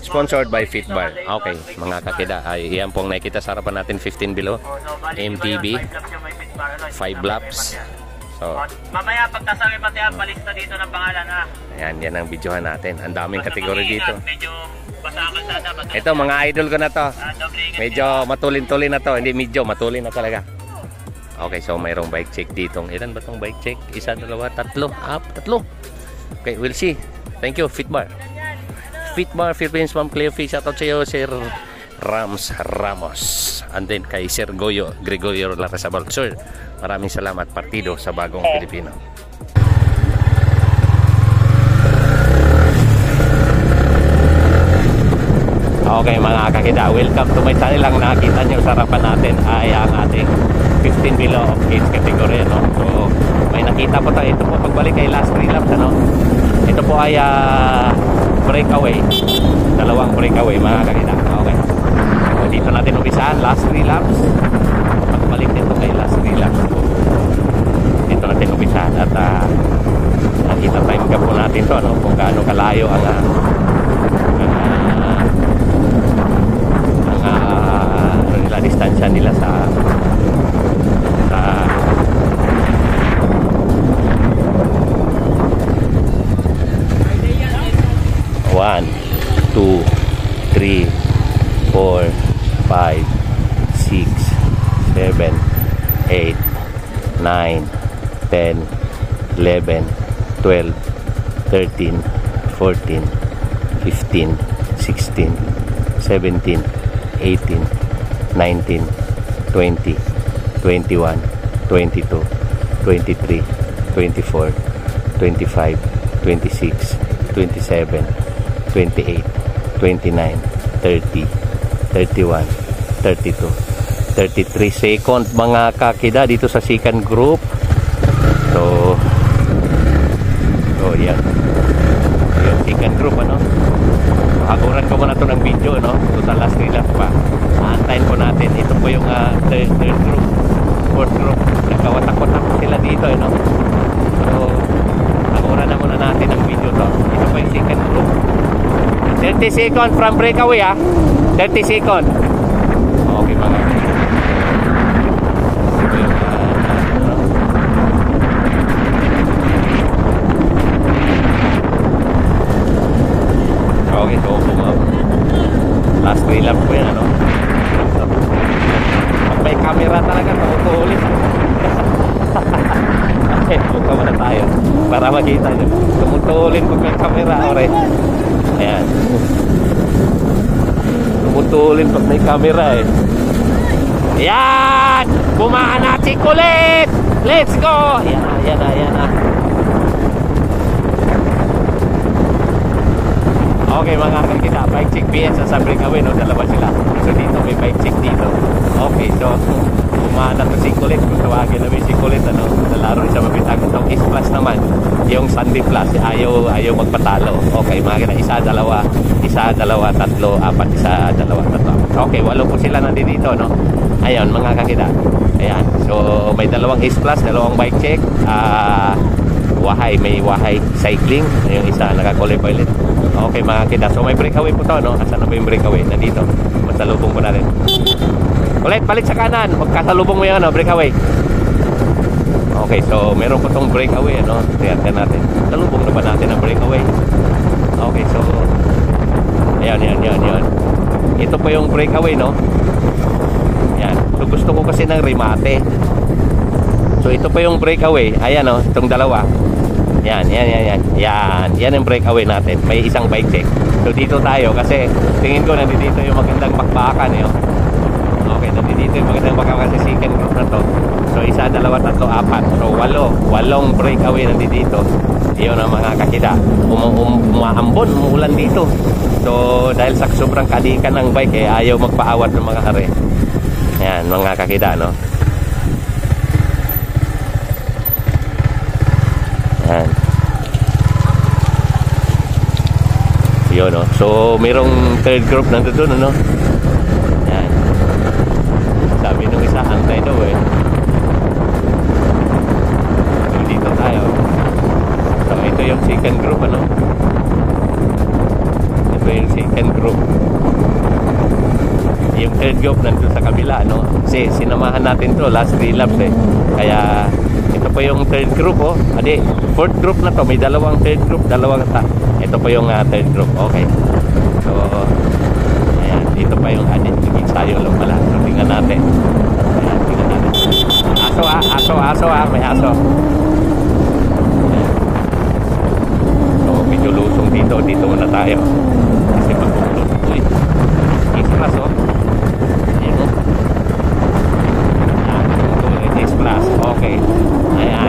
Sponsored by Fitbar. Okay, mga kakida. Ay, yan pong nakikita sa harapan natin, 15 below. MTB. 5 laps. So, mamaya pagtasangin pati ang balista dito ng pangalan ha. Ayan, yan ang videohan natin. Ang daming kategory dito. Medyo basakan sana. Ito, mga idol ko na to. Medyo matulin-tulin na to. Hindi medyo, matulin na talaga. Okay, so mayroong bike check dito. Ilan ba itong bike check? Isa, dalawa, tatlo. Tatlo. Okay, we'll see. Thank you, Fitbar. Fitbar, Philippines, Ma'am Cleofi. Shoutout sa iyo, Sir Rams Ramos. And then kay Sir Gregorio Larrazabal. Sir, maraming salamat, partido sa bagong Pilipino. Okay mga kakida, welcome to my channel. Ang nakita nyo sa harapan natin ay ang ating 15 below of age category, no? So may nakita po tayo. Ito po pagbalik ay last 3 laps, ano? Ito po ay breakaway. Dalawang breakaway mga kakida. Okay, so dito natin umpisahan, last 3 laps. Pagbalik dito kay last 3 laps, dito natin umpisahan. At nakita time ka po natin to, no? Kung gaano kalayo ang distansya nila sa 1, 2, 3, 4, 5, 6, 7, 8, 9, 10, 11, 12, 13, 14, 15, 16, 17, 18, 19, 20, 21, 22, 23, 24, 25, 26, 27, 28, 29, 30, 31, 32, 33 second mga kakida dito sa second group. So yan yung second group, ano. Haguran ko muna ito ng video, no? Total last 3 laps pa. Antayin po natin. Ito po yung third group, fourth group. Nagkawatak-watak sila dito, no? So haguran na muna natin ang video to. Ito po yung second group. 30 second from breakaway, 30 second. Okay mga. Ito yung okay, so last 3 laps po yan, ano? Pag may camera talaga, tutulit. Okay, buka muna tayo para makita nyo. Tumutulin pag may camera, alright. Ayan, tumutulin pag may camera, Ayan, bumaan natin kulit. Let's go. Ayan na. Okay mga kakita, bike check BS sa breakaway, no? Dalawa sila. So dito may bike check dito. Okay, so umana to si Kulit. Kung tawagin namin si Kulit, ano? Nalaro rin sa mabitang. Itong S-Plus naman, yung Sunday Plus, ayaw magpatalo. Okay mga kakita, isa, dalawa, tatlo, apat, isa, dalawa, tatlo. Okay, 8 po sila nandito, no? Ayun mga kakita. Ayan, so may dalawang S-Plus, dalawang bike check. May Wahay cycling. Yung isa nakaqualify ulit. Okay mga kita, so may breakaway po to, no? Asan na ba yung breakaway? Nandito, masalubong po natin. Ulit, balik sa kanan. Magkasalubong mo yung breakaway. Okay, so meron po tong breakaway, ano? Tingnan natin. Salubong na ba natin ang breakaway? Okay, so ayan. Ito po yung breakaway, no? Yan, so gusto ko kasi ng remate. So ito po yung breakaway. Ayan, no? Itong dalawa. Yan yung breakaway natin. May isang bike check. So dito tayo kasi tingin ko nandito yung magandang bakbakan, Okay, nandito yung magandang bakbakan sa second group na to. So isa, dalawa, tatlo, apat. So 8 breakaway nandito. Iyon ang mga kakida. Umaambon, umuulan dito. So dahil sa sobrang kadikan ng bike, ayaw magpaawat ng mga are. Yan mga kakida, no? Yan. Yun, no? So mayroong third group nandoon, ano? Yan. Sabi nung isa, antay daw, So dito tayo. So ito yung second group, ano? Ito yung second group. third group nandun sa kabila, no? Kasi sinamahan natin to last 3 laps eh. Kaya ito po yung third group, oh. Adi, fourth group na to, may dalawang third group, ito po yung third group. Okay. So ayan, dito pa yung nag-ensayo lang pala. So tingnan natin. Ayan, tingnan natin. Aso, may aso. Ayan. So medyo lusong dito muna tayo. Kasi pagpupunod ito eh. X-Plus, oh. Ayan, oh. Ayan, X-Plus. Okay.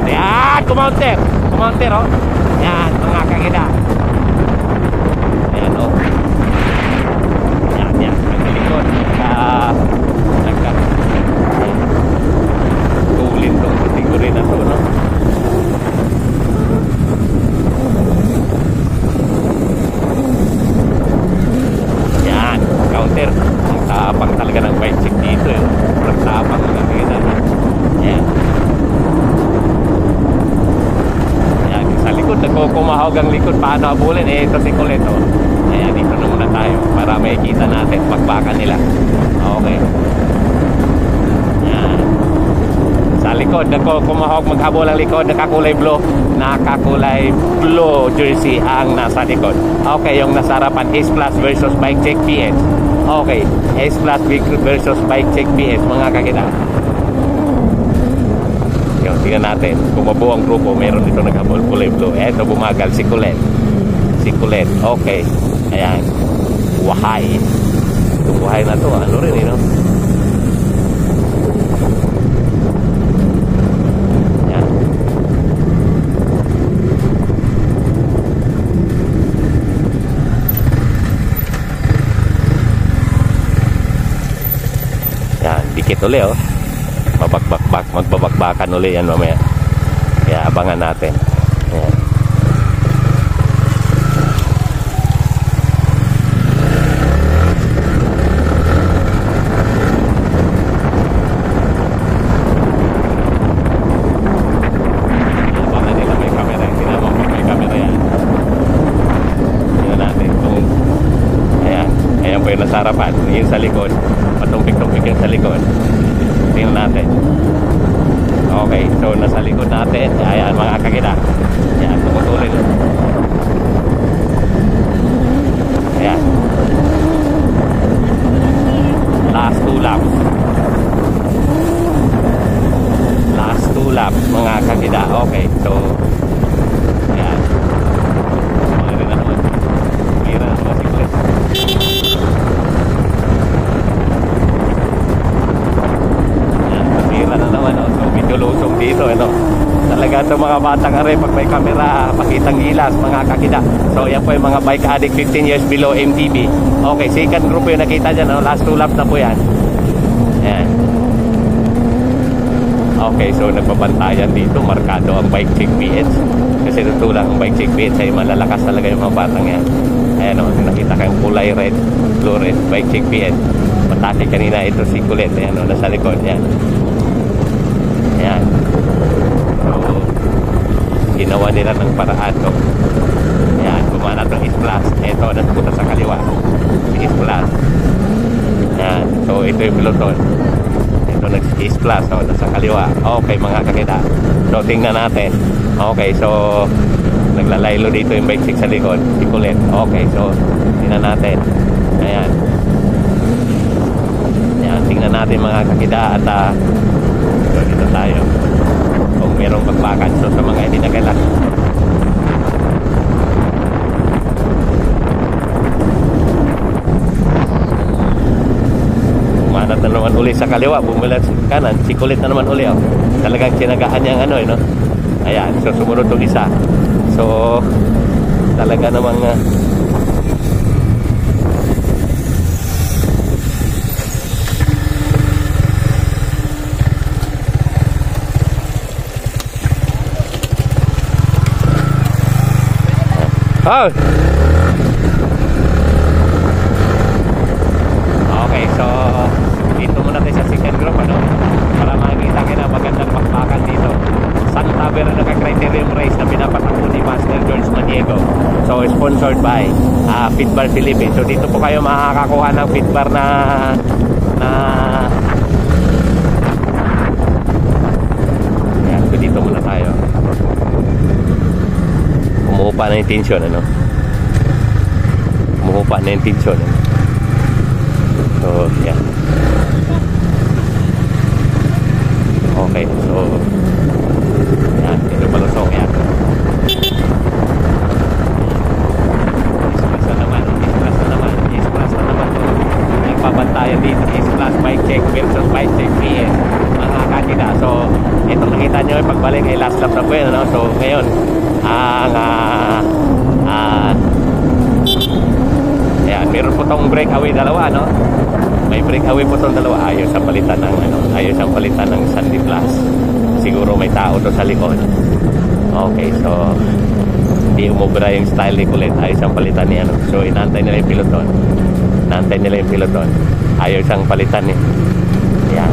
Ayan, kumounter, oh. Ayan, mga kagida. Ayan, oh. Ayan, ang likod. Tulin tong kategory na to, no? Ayan, counter. Ang tapang talaga ng bike check dito, eh. Ang tapang ng kagida. Ayan. Ayan, sa likod, nagkukumahog ang likod. Paano abulin? Eh, ito si Coleto. Ayan, dito na muna tayo para makikita natin pagbakan nila. Okay. Ayan. Sa likod, nagkukumahog, maghabol ang likod. Nakakulay blue jersey ang nasa likod. Okay, yung nasa harapan, Ace Plus versus Bike Check PS. Okay, Ace Plus versus Bike Check PS, mga kakita. Yung, tingnan natin. Kung mabuo ang grupo, meron dito naghabol kulay blue. Eto, bumagal si Colette. Okay. Ayan. Wahay. Itong wahay na to, ano rin, no? Ayan. Ayan, dikit uli, oh. Magbabakbakan uli yan mamaya. Kaya abangan natin. Ayan. Abangan nila may camera. Tinamang may camera yan. Tingnan natin kung ayan po yung nasa harapan. Yung sa likod. Patumpik-tumpik yung sa likod. Tingnan natin. Okay, so nasa likod natin. Ayan, mga kakita. Ayan, tumutulin. Ayan. Last 2 laps, mga kakita. Okay, so ayan. Mga rin na naman. Mira na naman si Chris. Lusong dito, ano? Talaga itong mga batang are, pag may camera, pakitang gilas, mga kakida. So yan po yung mga bike addict 15 years below MTB. Okay, second group yung nakita dyan, no? Last 2 laps na po yan. Ayan. Okay, so nagbabantayan dito, markado ang bike check PH. Kasi ito lang ang bike check PH ay malalakas talaga yung mga batang yan. Ayan, no? Nakita kayong kulay red, blue red, bike check PH. Matake kanina ito si Colette, ayan, no? Nasa likod, yan. Ayan. So, ginawa nila ng paraan to. Ayan, gumana itong X-Plus. Ito, nagpunta sa kaliwa. Si X-Plus. Ayan. So, ito yung peloton. Ito, nag-X-Plus. So, nasa kaliwa. Okay, mga kakita. So, tingnan natin. Okay, so, naglalaylo dito yung bike check sa likod. Si Colette. Okay, so, tingnan natin. Ayan. Ayan, tingnan natin mga kakita at so, dito tayo kung merong magbakan. So sa mga hindi na kailangan, umanat na naman uli sa kaliwa, bumulat sa kanan, si Colette na naman uli, oh. Talagang sinagaan niyang ano, no? Ayan, so sumunod itong isa. So talaga namang oh. Okay, so dito muna tayo sa second group, ano? Para makikita kayo na magandang bakbakan dito. Santa Veronica Criterium Race na pinapatakbo ni Master George Maniego. So sponsored by Fitbar Philippines. So dito po kayo makakakuha ng Fitbar na na ayan, so dito muna tayo. Umuupa na yung tension, ano? Umuupa na yung tension, ano? So, yan. Okay, so yan, ito palusok yan. Is-plus na naman. Nagpabantayan dito, is-plus bike check versus bike check PS, mga kakida. So, itong nakita nyo yung pagbalik ay last lap na po yun, no? So, ngayon ayan, meron po tong breakaway dalawa, no? May breakaway po tong dalawa. Ayos ang palitan ng Sandy Plus. Siguro may tao to sa likod. Okay, so hindi umubra yung style ni Kulit. Ayos ang palitan niya, no? So inaantay nila yung piloton. Ayos ang palitan niya. Ayan,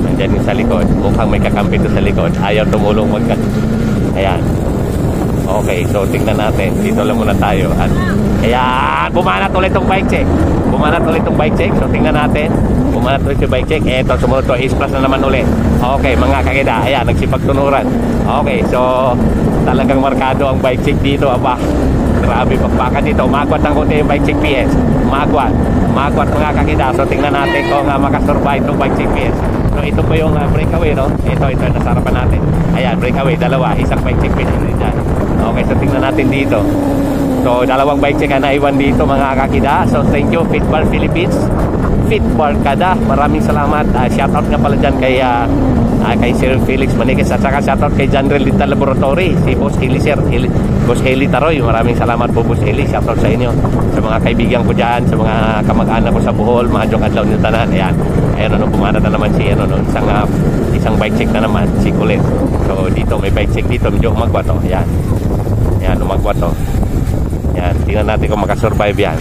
nandyan yung sa likod. Mukhang may kakampi to sa likod. Ayaw tumulong ayan. Okay, so tingnan natin. Dito lang muna tayo. At ayan, bumanat ulit itong bike check. So tingnan natin. Bumanat ulit yung bike check. Eto, sumunod to. Is-plus na naman ulit. Okay, mga kakida. Ayan, nagsipagtunuran. Okay, so talagang markado ang bike check dito. Aba, grabe pagpaka dito. Umagwat ng konti yung bike check PS. Umagwat mga kakida. So tingnan natin kung makasurvive itong bike check PS. So ito po yung breakaway, no? Ito nasa harapan natin. Ayan, breakaway, dalawa. Isang bike check PS dyan. Okay, so tingnan natin dito. So dalawang bike check na naiwan dito, mga kakida. So thank you Fitbar Philippines, Fitbar Kada, maraming salamat. Shoutout nga pala dyan kay Sir Felix Maniquez, at saka shoutout kay General Dental Laboratory, si Boss Heli, Sir Boss Heli Taroy. Maraming salamat po, Boss Heli. Shoutout sa inyo, sa mga kaibigan ko dyan, sa mga kamag-anak ko sa Bohol, mga jong adlaw nyo tanan. Ayan, bumana na naman si isang bike check na naman, si Kulit. So dito may bike check dito, medyo umagwa to. Ayan, umagwa to. Yan, tingnan natin kung makasurvive yan.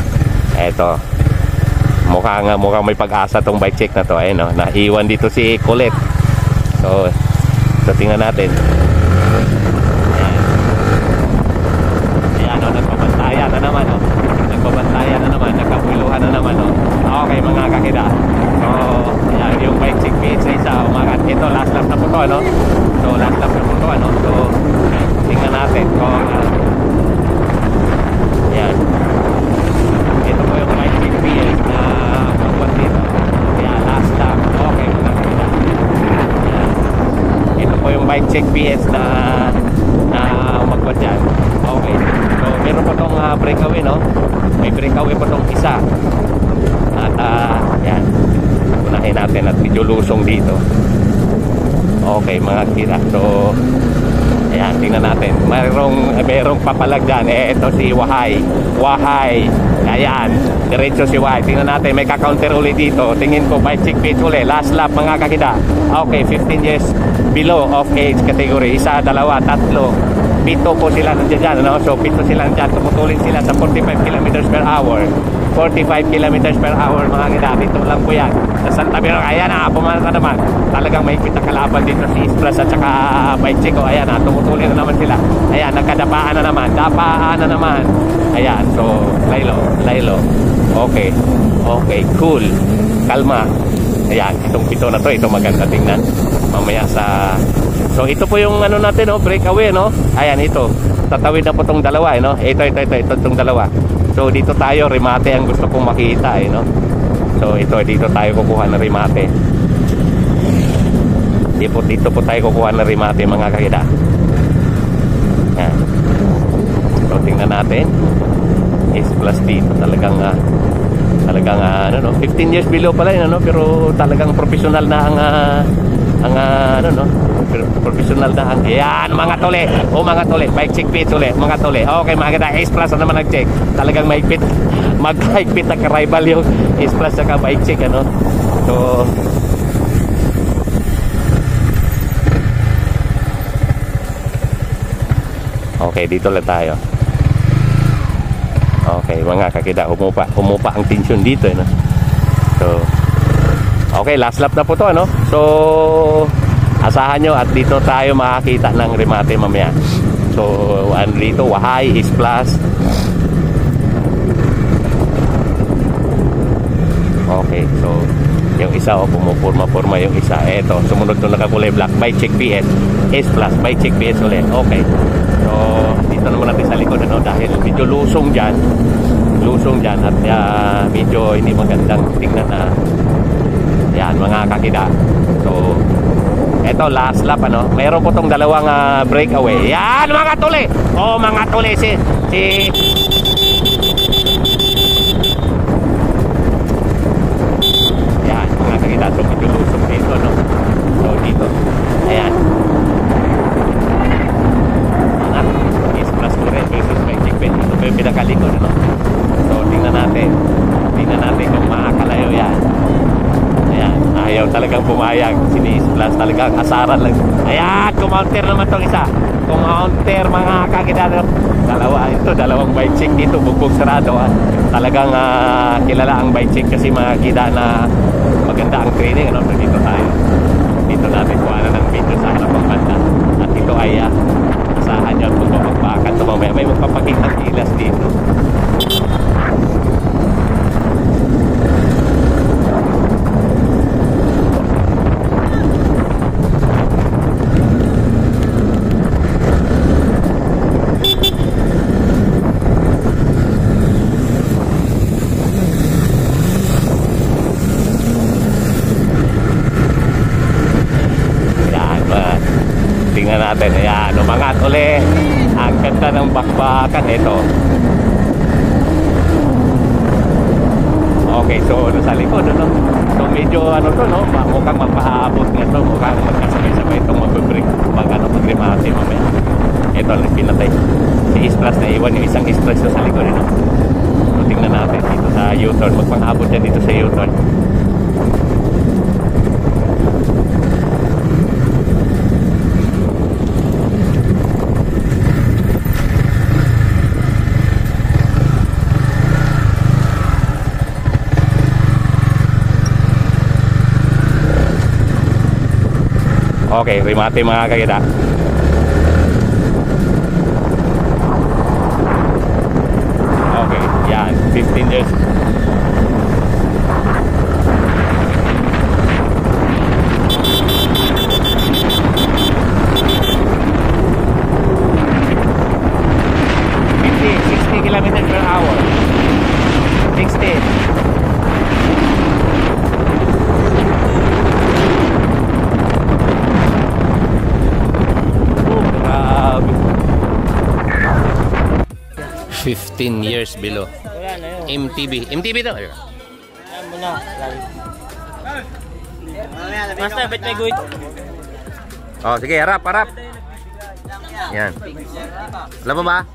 Eto, mukhang may pag-asa tong bike check na to. Ayun, no? Naiwan dito si Colette. So tingnan natin. Ayan, nagpabantayan na naman, no? Nagkapuiluhan na naman, no? Okay, mga kakida. So ayan, yung bike check PH na isa, umangat. Ito, last lap na po to, no? So last lap na po to, no? So tingnan natin kung yan. Ito po yung bike check PS na magbuhat dito. Yan, last lap. Okay, mga kakida. Yan. Ito po yung bike check PS na magbuhat dyan. Okay. So meron po tong breakaway, no? May breakaway po tong isa. At yan, unahin natin at medyo lusong dito. Okay, mga kakida. So ayan, tingnan natin. Merong papalag dyan. Ito si Wahay. Ayan, diretso si Wahay. Tingnan natin, may ka-counter ulit dito. Tingin ko, bike check page ulit. Last lap, mga kakida. Okay, 15 years below of age category. Isa, dalawa, tatlo. Pito po sila nandiyan dyan, no? So, pito sila nandiyan. Tumutulin sila sa 45 kilometers per hour. 45 kilometers per hour, mga kakida. Dito lang po yan. Sa Santa Mirang, ayan na, pumanat na naman. Talagang may kita kalaban dito si Is-plus at saka bike check. Ayan na, tumutulin na naman sila. Ayan, nagkadapaan na naman. Ayan, so laylo. Okay, cool, kalma. Ayan, itong pito na to, ito maganda tingnan mamaya sa. So ito po yung natin, no, breakaway, no. Ayan, ito tatawid na po tong dalawa, no. Ito tong dalawa. So dito tayo, remate ang gusto kong makita, no. So dito tayo kukuha ng remate. Dito po tayo kukuha ng remate, mga kakida. Yan. So tingnan natin. Is-plus dito talagang 15 years below pala yun, no? Pero talagang professional na professional na ang. Yan, mga tole, bike check pits ulit, mga tole. Okay, mga kakida, Is-plus na naman nag-check. Talagang mahigpit ang rival yung Is-plus saka bike check, ano. So okay, dito lang tayo. Okay, mga kakida, humupa ang tension dito, no? So okay, last lap na po to, ano? So asahan nyo at dito tayo makakita ng remate mamaya. So dito, Wahay, Is-plus. Okay, so Yung isa, pumupurma-purma yung isa. Eto, sumunod to nakakulay black. Bike check PS. S plus, bike check PS ulit. Okay. So, dito naman natin sa likod, ano, dahil medyo lusong dyan. At medyo hindi magandang tingnan na yan, mga kakida. So, eto, last lap, ano. Mayroon po tong dalawang breakaway. Yan, mga tuli! Oh, mga tuli, si yan, mga kakida. So, medyo lusong dito, no. So, dito. Ayan. Is plus ko rin versus may chickpin. Ito pa yung pinakalikod, ano. So, tingnan natin kung makakalayo yan. Ayan, ayaw talagang pumayag. Sinis plus talagang asaran lang. Ayan, kumounter naman tong isa. Kumounter, mga kakidano. Dalawang bike check dito, bugbog sarado. Talagang kilala ang bike check kasi makikita na maganda ang training, ano. So, dito tayo. Dito natin kuha ng video sa harap ng banda. At ito ay asahan yun kung magbabakan. So, mamaya may magpapakita ng ilas dito. Tingnan natin. Ayan, umangat uli. Ang ganda ng bakbakan ito. Okay, so nasa likod, ano? So medyo ano to, no? Mukhang magpahabot nga to. Mukhang magkasabay-sabay itong mag-break. Mag-remate mamaya. Ito ang pinatay. Si Istras na iwan yung isang Istras sa likod, no? So tingnan natin dito sa U-turn. Magpanghabot yan dito sa U-turn. Okay, remate mga kakita. Okay, yan, 15 years. Kilometers per hour. 60. Grabe. 15 years below. MTB to. Basta, ba't may guhit? Oh, sige, harap. Yan. Alam mo ba?